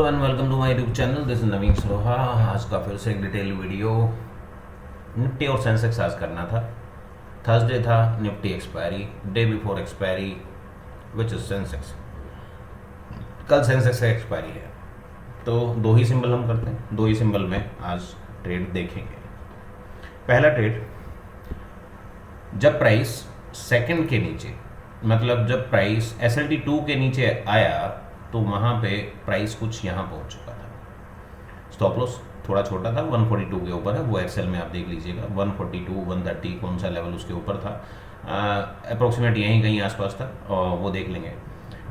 And welcome to my YouTube channel. This is Naveen Saroha. आज का फिर से एक डिटेल वीडियो निफ्टी और सेंसेक्स आज करना था। थर्सडे था, Nifty expiry, day before expiry which is Sensex. कल सेंसेक्स का एक्सपायरी है, तो दो ही सिंबल हम करते हैं, दो ही सिंबल में आज ट्रेड देखेंगे। पहला ट्रेड, जब प्राइस सेकंड के नीचे, मतलब जब प्राइस SLT2 के नीचे आया तो वहाँ पे प्राइस कुछ यहाँ पहुँच चुका था। स्टॉप लॉस थोड़ा छोटा था, 142 के ऊपर है, वो एक्सेल में आप देख लीजिएगा। 142, 130 कौन सा लेवल उसके ऊपर था, अप्रोक्सीमेट यहीं कहीं आसपास था, और वो देख लेंगे।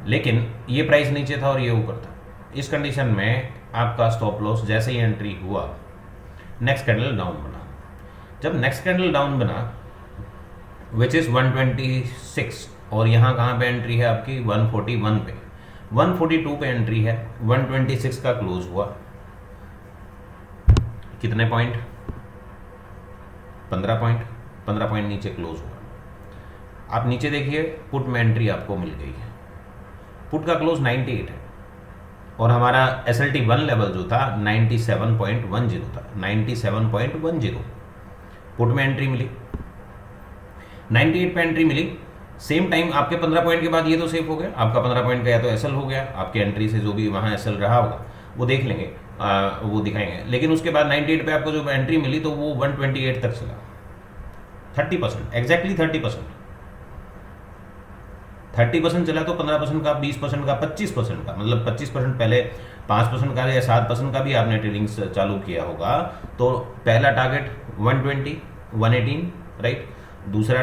लेकिन ये प्राइस नीचे था और ये ऊपर था। इस कंडीशन में आपका स्टॉप लॉस जैसे ही एंट्री हुआ, नेक्स्ट कैंडल डाउन बना। जब नेक्स्ट कैंडल डाउन बना विच इज़ 126, और यहाँ कहाँ पे एंट्री है आपकी 141 पे, 142 पे एंट्री है, 126 का क्लोज हुआ। कितने पॉइंट? 15 पॉइंट, 15 पॉइंट नीचे क्लोज हुआ। आप नीचे देखिए, पुट में एंट्री आपको मिल गई है। पुट का क्लोज 98 है और हमारा SLT1 लेवल जो था 97.10 था, 97.10। पुट में एंट्री मिली, 98 पे एंट्री मिली। सेम टाइम आपके 15 पॉइंट के बाद ये तो सेफ हो गया, आपका 15 पॉइंट का या तो SL हो गया, आपके एंट्री से जो भी वहाँ SL रहा होगा वो देख लेंगे, वो दिखाएंगे। लेकिन उसके बाद 98 पे आपको जो एंट्री मिली तो वो 128 तक चला, 30%, एग्जैक्टली 30%। 30% चला तो 15% का, 20% का, 25% का, मतलब 25% पहले 5% का या 7% का भी आपने ट्रेडिंग चालू किया होगा। तो पहला टारगेट 120, 118, राइट। दूसरा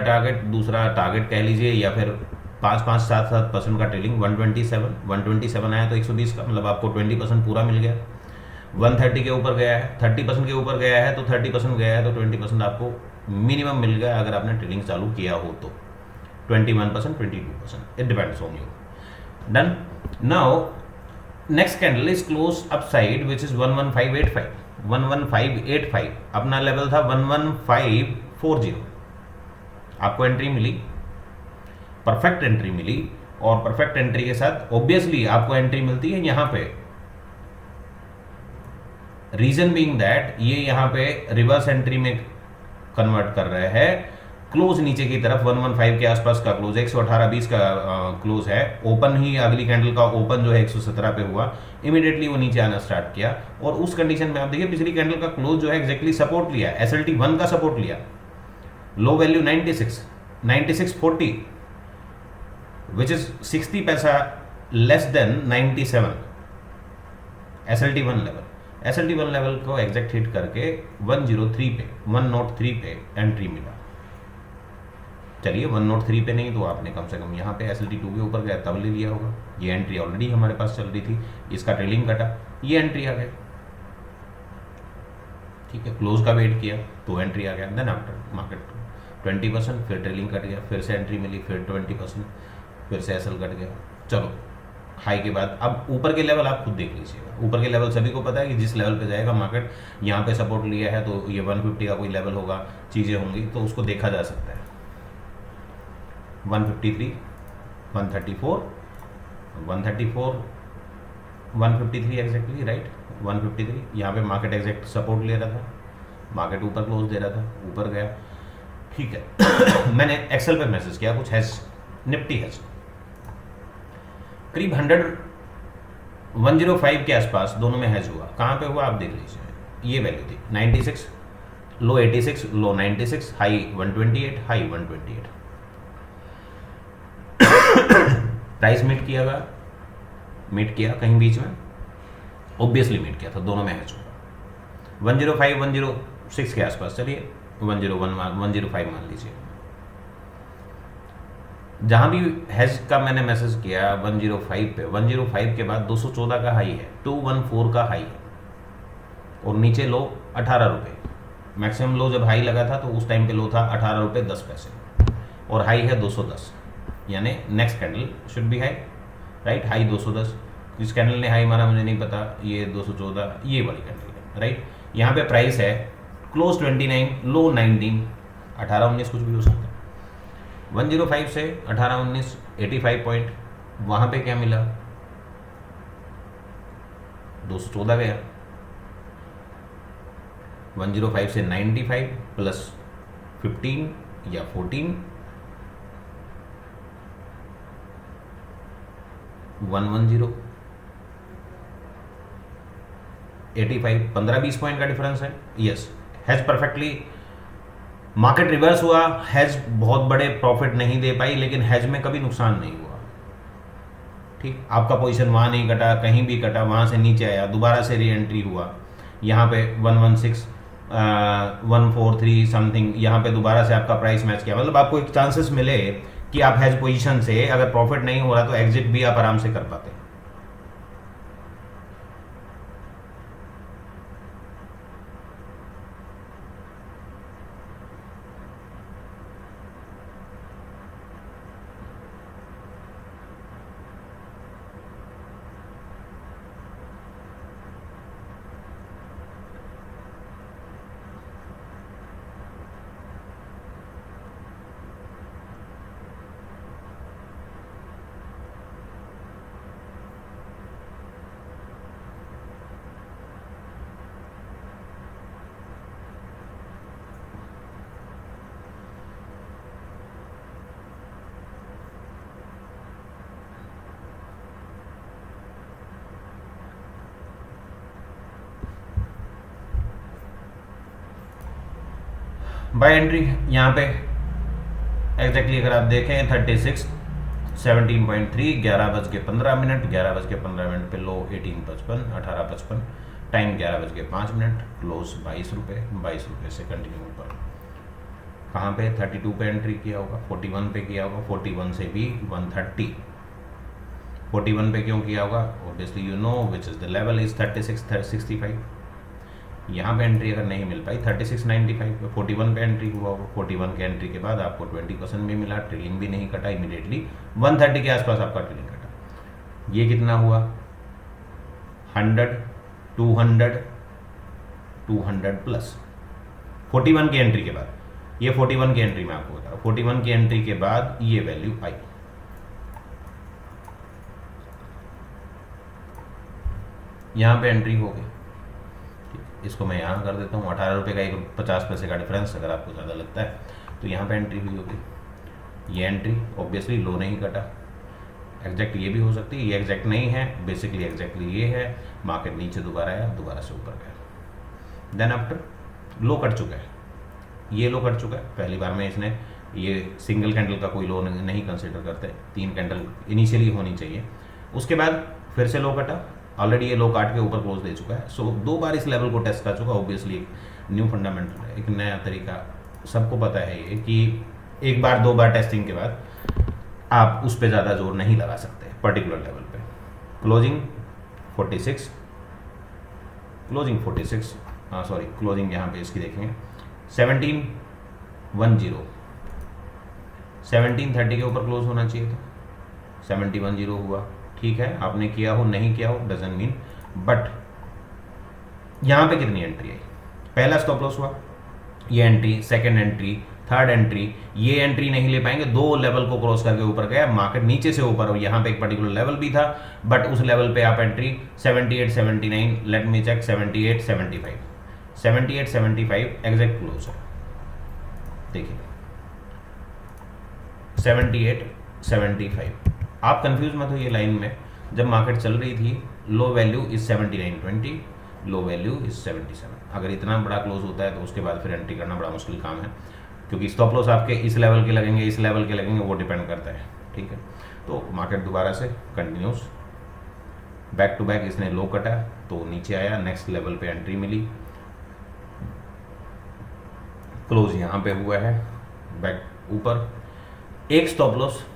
टारगेट कह लीजिए, या फिर 5-5, 7-7% का ट्रेलिंग 127 आया तो 120 का, मतलब आपको 20% पूरा मिल गया। 130 के ऊपर गया है, 30% के ऊपर गया है तो 30% गया है तो 20% आपको मिनिमम मिल गया अगर आपने ट्रेडिंग चालू किया हो तो। 21%, 22%, it depends on you. Done. Now next candle is close upside which is 11585। 11585 अपना लेवल था 11540। आपको एंट्री मिली, परफेक्ट एंट्री मिली, और परफेक्ट एंट्री के साथ ऑब्वियसली आपको एंट्री मिलती है यहाँ पे। रीजन बीइंग दैट ये यहाँ पे रिवर्स एंट्री में कन्वर्ट कर रहे हैं। क्लोज नीचे की तरफ 115 के आसपास का क्लोज है, 118.20 का क्लोज है। ओपन ही अगली कैंडल का ओपन जो है 117 पे हुआ, इमीडिएटली वो नीचे आना स्टार्ट किया। और उस कंडीशन में आप देखिए पिछली कैंडल का क्लोज जो है एग्जैक्टली सपोर्ट लिया, SLT1 का सपोर्ट लिया, लो वैल्यू 96.40 विच इज 60 पैसा लेस देन 97 SLT1 लेवल को एग्जैक्ट हिट करके 103 पे एंट्री मिला। चलिए 103 पे नहीं तो आपने कम से कम यहाँ पे SLT2 के ऊपर गया तब ले लिया होगा। ये एंट्री ऑलरेडी हमारे पास चल रही थी, इसका ट्रेलिंग कटा, ये एंट्री आ गया, ठीक है। क्लोज का वेट किया तो एंट्री आ गया। देन आफ्टर मार्केट 20%, फिर ट्रेलिंग कट गया, फिर से एंट्री मिली, फिर 20%, फिर से SL कट गया। चलो हाई के बाद अब ऊपर के लेवल आप खुद देख लीजिएगा। ऊपर के लेवल सभी को पता है कि जिस लेवल पे जाएगा मार्केट, यहाँ पे सपोर्ट लिया है तो ये 150 का कोई लेवल होगा, चीज़ें होंगी, तो उसको देखा जा सकता है। 153, 134, 153 एग्जैक्टली, राइट। 153 यहाँ पे मार्केट एग्जैक्ट सपोर्ट ले रहा था, मार्केट ऊपर क्लोज दे रहा था, ऊपर गया, ठीक है। मैंने एक्सेल पे मैसेज किया कुछ हैज, निफ्टी हैज करीब 105 के आसपास दोनों में हैज हुआ। कहाँ पे हुआ आप देख लीजिए, ये वैल्यू थी 96, लो 86, लो 96, हाई 128, हाई 128। प्राइस मीट किया कहीं बीच में, ऑब्वियसली मीट किया था, दोनों में हैज हुआ। 105, 106 के आसपास, चलिए 105 मान लीजिए। जहां भी हैज का मैंने मैसेज किया 105 पे, 105 के बाद 214 का हाई है, 214 का हाई है, और नीचे लो 18 रुपये। मैक्सिमम लो जब हाई लगा था तो उस टाइम पे लो था 18 रुपये 10 पैसे, और हाई है 210, यानी next candle should be high, right. High 210, किस कैंडल ने हाई मारा मुझे नहीं पता, ये 214, ये वाली कैंडल है, राइट। यहाँ पे प्राइस है क्लोज 29, लो 19, 18-19 कुछ भी हो सकता है। 105 से 18-19, 85 पॉइंट, वहाँ पे क्या मिला 214 गया, 105 से 95 प्लस 15 या 14, 110, 85, 15-20 पॉइंट का डिफरेंस है। Yes, has perfectly, market reverse हुआ, हैज बहुत बड़े प्रॉफिट नहीं दे पाई, लेकिन हैज में कभी नुकसान नहीं हुआ। ठीक, आपका पोजीशन वहाँ नहीं कटा, कहीं भी कटा, वहाँ से नीचे आया, दोबारा से री एंट्री हुआ, यहाँ पे 116, 143 समथिंग, यहाँ पे दोबारा से आपका प्राइस मैच किया। मतलब आपको एक चांसेस मिले कि आप हैज पोजीशन से अगर प्रॉफिट नहीं हो रहा तो एग्जिट भी आप आराम से कर पाते हैं। बाय एंट्री यहाँ पे एग्जैक्टली अगर आप देखें 36, 17.3, 11:15, 11:15 पे लो 18:55, 18:55, टाइम 11:05, क्लोज 22 रुपये, 22 रुपये से कंटिन्यू ऊपर। कहाँ पे 32 पे एंट्री किया होगा, 41 पे किया होगा, 41 से भी 130, 41 पे क्यों किया होगा, obviously you know which is the level is 3665। यहाँ पे एंट्री अगर नहीं मिल पाई 3695 पे, 41 पे एंट्री हुआ होगा, 41 के एंट्री के बाद आपको 20% भी मिला, ट्रेलिंग भी नहीं कटा, इमीडिएटली 130 के आसपास आपका ट्रेलिंग कटा। ये कितना हुआ, 100, 200, 200 प्लस 41 की एंट्री के बाद, ये 41 की एंट्री में आपको बता रहा हूँ, 41 की एंट्री के बाद ये वैल्यू आई, यहाँ पे एंट्री हो गई। इसको मैं यहाँ कर देता हूँ, 18 रुपये का एक 50 पैसे का डिफरेंस अगर आपको ज़्यादा लगता है तो यहाँ पे एंट्री हुई होगी। ये एंट्री ऑब्वियसली लो नहीं कटा, एग्जैक्ट ये भी हो सकती है, ये एग्जैक्ट नहीं है, बेसिकली एग्जैक्टली ये है, मार्केट नीचे दोबारा आया, दोबारा से ऊपर गया, देन आफ्टर लो कट चुका है, ये लो कट चुका है। पहली बार में इसने ये सिंगल कैंडल का कोई लो नहीं कंसिडर करते, 3 कैंडल इनिशियली होनी चाहिए, उसके बाद फिर से लो कटा, ऑलरेडी ये लो काट के ऊपर क्लोज दे चुका है। सो 2 बार इस लेवल को टेस्ट कर चुका, ऑब्वियसली एक न्यू फंडामेंटल है, एक नया तरीका, सबको पता है ये कि एक बार 2 बार टेस्टिंग के बाद आप उस पर ज़्यादा जोर नहीं लगा सकते पर्टिकुलर लेवल पे। क्लोजिंग 46, क्लोजिंग 46, हाँ सॉरी, क्लोजिंग यहाँ पे इसकी देखेंगे 1710, 1730 के ऊपर क्लोज होना चाहिए था, 1710 हुआ, ठीक है, आपने किया हो नहीं किया हो डजंट मीन, बट यहाँ पे कितनी एंट्री आई, पहला स्टॉप लॉस हुआ, ये entry, second entry, third entry, ये एंट्री नहीं ले पाएंगे, 2 लेवल को क्रॉस करके ऊपर गया, मार्केट नीचे से ऊपर हो, यहाँ पे एक पर्टिकुलर लेवल भी था, बट उस लेवल पे आप entry 78, 79, let me check, 78, 75, 78, 75 exact close है, देखिए 78, 75। आप कंफ्यूज मत हो ये लाइन में, जब मार्केट चल रही थी low value is 79.20, low value is 77। अगर इतना बड़ा क्लोज होता है तो उसके बाद फिर एंट्री करना बड़ा मुश्किल काम है, क्योंकि स्टॉप लॉस आपके इस लेवल के लगेंगे, इस लेवल के लगेंगे, वो डिपेंड करता है, ठीक है। तो मार्केट दोबारा से कंटिन्यूस बैक टू बैक, इसने लो कटा तो नीचे आया, नेक्स्ट लेवल पे एंट्री मिली, क्लोज यहाँ पे हुआ है, बैक ऊपर, एक स्टॉप लॉस,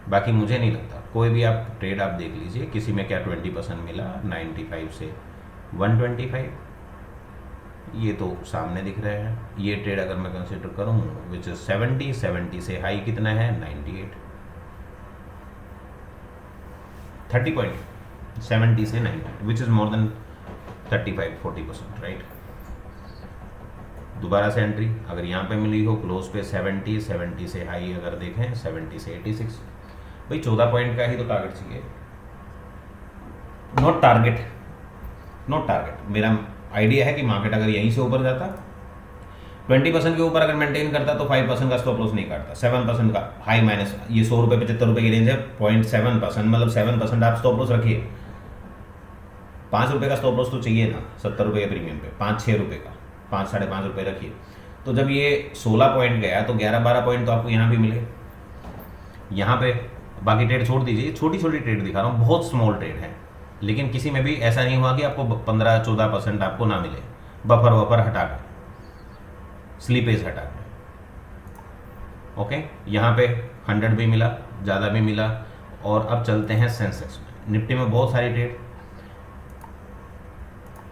बाकी मुझे नहीं लगता कोई भी आप ट्रेड आप देख लीजिए, किसी में क्या 20% मिला, 95 से 125, ये तो सामने दिख रहे हैं। ये ट्रेड अगर मैं कंसिडर करूं विच इज 70, 70 से हाई कितना है 98, 30 पॉइंट 70 से 90 which is more than 35-40%, right. दोबारा से एंट्री अगर यहाँ पे मिली हो क्लोज पे 70, 70 से हाई अगर देखें 70 से 86, भाई 14 पॉइंट का ही तो टारगेट चाहिए, नॉट टारगेट, नॉट टारगेट। मेरा आइडिया है कि मार्केट अगर यहीं से ऊपर जाता 20% के ऊपर अगर मेंटेन करता तो 5% का स्टॉप लॉस नहीं काटता, 7% का हाई माइनस, ये 100 रुपये 75 रुपये की रेंज है, 0.7% मतलब 7% आप स्टॉप लॉस रखिए। 5 रुपये का स्टॉप लॉस तो चाहिए ना 70 रुपये के प्रीमियम पे, 5-6 रुपये का, 5-5.5 रुपये रखिए। तो जब ये 16 पॉइंट गया तो 11-12 पॉइंट तो आपको यहाँ भी मिले। यहाँ पे बाकी ट्रेड छोड़ दीजिए, छोटी छोटी ट्रेड दिखा रहा हूँ, बहुत स्मॉल ट्रेड है, लेकिन किसी में भी ऐसा नहीं हुआ कि आपको 15-14% आपको ना मिले, बफर वफर हटा कर, स्लीपेज हटा कर। ओके, यहाँ पे 100 भी मिला, ज़्यादा भी मिला। और अब चलते हैं सेंसेक्स में। निफ्टी में बहुत सारी ट्रेड,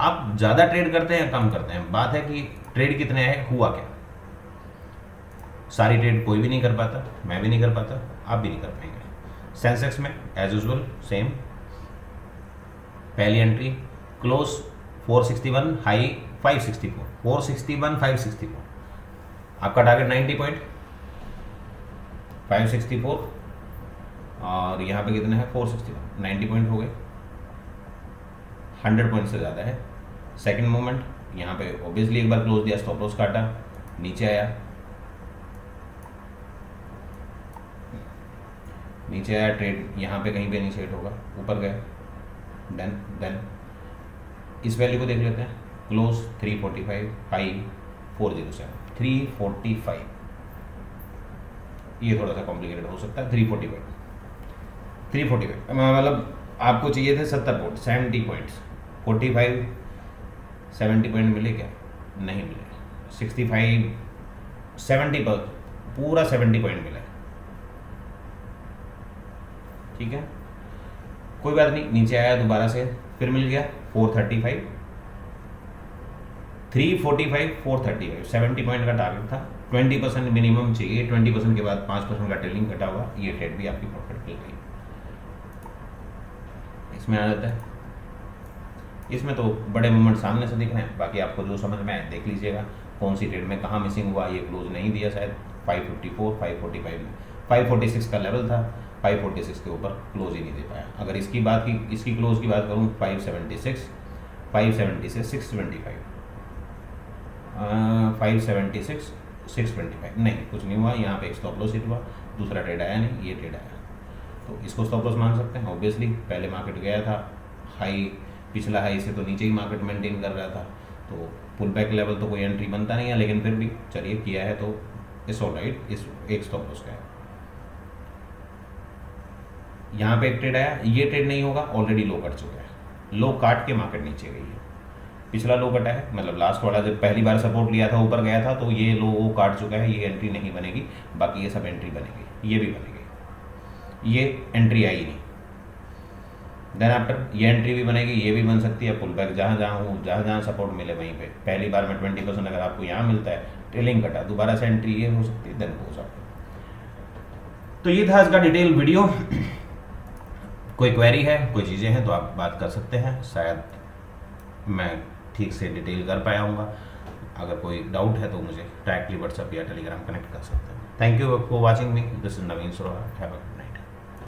आप ज़्यादा ट्रेड करते हैं कम करते हैं, बात है कि ट्रेड कितने हैं, हुआ क्या। सारी ट्रेड कोई भी नहीं कर पाता, मैं भी नहीं कर पाता, आप भी नहीं कर पाएंगे। सेंसेक्स में एज यूजुअल सेम, पहली एंट्री क्लोज 461, हाई 564, 461 564, आपका टारगेट 90 पॉइंट, 564 और यहाँ पे कितने हैं 461, 90 पॉइंट हो गए, 100 पॉइंट से ज़्यादा है। सेकंड मोमेंट यहाँ पे ऑब्वियसली एक बार क्लोज दिया, स्टॉप लॉस काटा, नीचे आया, ट्रेड यहाँ पे कहीं पे इनिशिएट होगा, ऊपर गया, देन इस वैल्यू को देख लेते हैं, क्लोज 345, हाई 407, 345, ये थोड़ा सा कॉम्प्लिकेटेड हो सकता है, 345 मतलब आपको चाहिए थे 70 पॉइंट, 70 पॉइंट्स, 45 70 पॉइंट मिले क्या, नहीं मिले, 65 70 पर पूरा 70 पॉइंट मिला, ठीक है, कोई बात नहीं, नीचे आया दोबारा से, फिर मिल गया 435, 345, 435, 70 पॉइंट का टारगेट था, 20% मिनिमम चाहिए, 20% के बाद 5% का ट्रेलिंग कटा हुआ, ये ट्रेड भी आपकी प्रॉफिट मिल गई। इसमें आ जाता है, इसमें तो बड़े मूवमेंट सामने से दिख रहे हैं, बाकी आपको जो समझ में आए देख लीजिएगा, कौन सी ट्रेड में कहाँ मिसिंग हुआ, ये क्लोज नहीं दिया शायद 554, 545 में, 546 का लेवल था, 546 के ऊपर क्लोज ही नहीं दे पाया। अगर इसकी बात की, इसकी क्लोज की बात करूँ 576, 576, 625, 576, 625, नहीं कुछ नहीं हुआ, यहाँ पे एक स्टॉप लॉस हिट हुआ, दूसरा ट्रेड आया नहीं, ये ट्रेड आया, तो इसको स्टॉप लॉस मान सकते हैं। ऑब्वियसली पहले मार्केट गया था हाई, पिछला हाई से तो नीचे ही मार्केट मेंटेन कर रहा था, तो पुल बैक लेवल तो कोई एंट्री बनता नहीं है, लेकिन फिर भी चलिए किया है तो इट्स ऑलराइट, इस एक स्टॉप लॉस का है। यहाँ पे एक ट्रेड आया, ये ट्रेड नहीं होगा, ऑलरेडी लो कट चुका है, लो काट के मार्केट नीचे गई है, पिछला लो कटा है, मतलब लास्ट वाला जब पहली बार सपोर्ट लिया था ऊपर गया था, तो ये लो वो काट चुका है, ये एंट्री नहीं बनेगी, बाकी ये सब एंट्री बनेगी, ये भी बनेगी, ये एंट्री आई नहीं, देन आफ्टर ये एंट्री भी बनेगी, ये भी बन सकती है, पुल बैक जहाँ जहाँ सपोर्ट मिले वहीं पे, पहली बार में 20% अगर आपको यहाँ मिलता है, ट्रेलिंग कटा, दोबारा से एंट्री ये हो सकती है, देन हो सकता है। तो ये था इसका डिटेल वीडियो। कोई क्वेरी है, कोई चीज़ें हैं तो आप बात कर सकते हैं, शायद मैं ठीक से डिटेल कर पाया हूँगा। अगर कोई डाउट है तो मुझे डायरेक्टली व्हाट्सएप या टेलीग्राम कनेक्ट कर सकते हैं। Thank you for watching me, this is Naveen Sarora, have a